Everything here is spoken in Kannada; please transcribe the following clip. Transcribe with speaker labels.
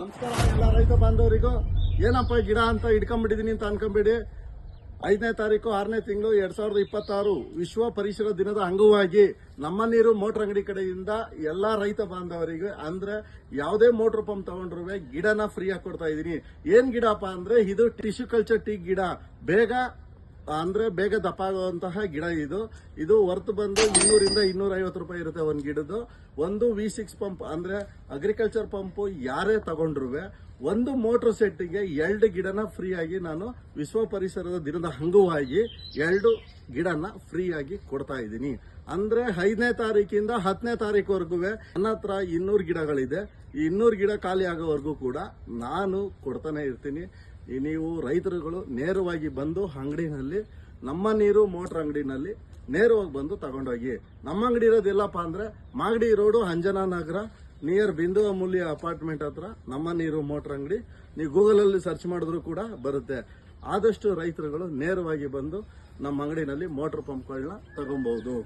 Speaker 1: ನಮಸ್ಕಾರ ಎಲ್ಲ ರೈತ ಬಾಂಧವರಿಗೂ. ಏನಪ್ಪ ಗಿಡ ಅಂತ ಇಟ್ಕೊಂಡ್ಬಿಟ್ಟಿದೀನಿ ಅಂತ ಅನ್ಕೊಂಬೇಡಿ. 5ನೇ ತಾರೀಕು 6ನೇ ತಿಂಗಳು 2026 ವಿಶ್ವ ಪರಿಸರ ದಿನದ ಅಂಗವಾಗಿ ನಮ್ಮ ನೀರು ಮೋಟರ್ ಅಂಗಡಿ ಕಡೆಯಿಂದ ಎಲ್ಲಾ ರೈತ ಬಾಂಧವರಿಗೆ ಅಂದ್ರೆ ಯಾವುದೇ ಮೋಟರ್ ಪಂಪ್ ತಗೊಂಡ್ರು ಗಿಡನ ಫ್ರೀ ಆಗಿ ಕೊಡ್ತಾ ಇದೀನಿ. ಏನ್ ಗಿಡಪ್ಪ ಅಂದ್ರೆ ಇದು ಟಿಶ್ಯೂ ಕಲ್ಚರ್ ಟೀ ಗಿಡ. ಬೇಗ ದಪ್ಪ ಆಗುವಂತಹ ಗಿಡ ಇದು ಹೊರತು ಬಂದು 200 ರಿಂದ 250 ರೂಪಾಯಿ ಇರುತ್ತೆ ಒಂದ್ ಗಿಡದ್ದು. ಒಂದು V6 ಪಂಪ್ ಅಂದ್ರೆ ಅಗ್ರಿಕಲ್ಚರ್ ಪಂಪ್ ಯಾರೇ ತಗೊಂಡ್ರು ಒಂದು ಮೋಟರ್ ಸೆಟ್ಗೆ 2 ಗಿಡನ ಫ್ರೀ ಆಗಿ ನಾನು ವಿಶ್ವ ಪರಿಸರದ ದಿನದ ಅಂಗವಾಗಿ 2 ಗಿಡನ ಫ್ರೀ ಆಗಿ ಕೊಡ್ತಾ ಇದ್ದೀನಿ. ಅಂದ್ರೆ 5ನೇ ತಾರೀಕಿಂದ 10ನೇ ತಾರೀಕುವರೆಗೂ ನನ್ನ ಹತ್ರ 200 ಗಿಡಗಳಿದೆ. ಈ 200 ಗಿಡ ಖಾಲಿ ಆಗೋವರೆಗೂ ಕೂಡ ನಾನು ಕೊಡ್ತಾನೆ ಇರ್ತೀನಿ. ನೀವು ರೈತರುಗಳು ನೇರವಾಗಿ ಬಂದು ಅಂಗಡಿನಲ್ಲಿ ನಮ್ಮ ನೀರು ಮೋಟರ್ ಅಂಗಡಿನಲ್ಲಿ ನೇರವಾಗಿ ಬಂದು ತಗೊಂಡೋಗಿ. ನಮ್ಮ ಅಂಗಡಿ ಇರೋದಿಲ್ಲಪ್ಪ ಅಂದ್ರೆ ಮಾಗಡಿ ರೋಡು ಅಂಜನಾ ನಗರ ನಿಯರ್ ಬಿಂದು ಅಮೂಲ್ಯ ಅಪಾರ್ಟ್ಮೆಂಟ್ ಹತ್ರ ನಮ್ಮ ನೀರು ಮೋಟರ್ ಅಂಗಡಿ. ನೀವು ಗೂಗಲ್ ಅಲ್ಲಿ ಸರ್ಚ್ ಮಾಡಿದ್ರು ಕೂಡ ಬರುತ್ತೆ. ಆದಷ್ಟು ರೈತರುಗಳು ನೇರವಾಗಿ ಬಂದು ನಮ್ಮ ಅಂಗಡಿನಲ್ಲಿ ಮೋಟರ್ ಪಂಪ್ಗಳನ್ನ ತಗೊಬಹುದು.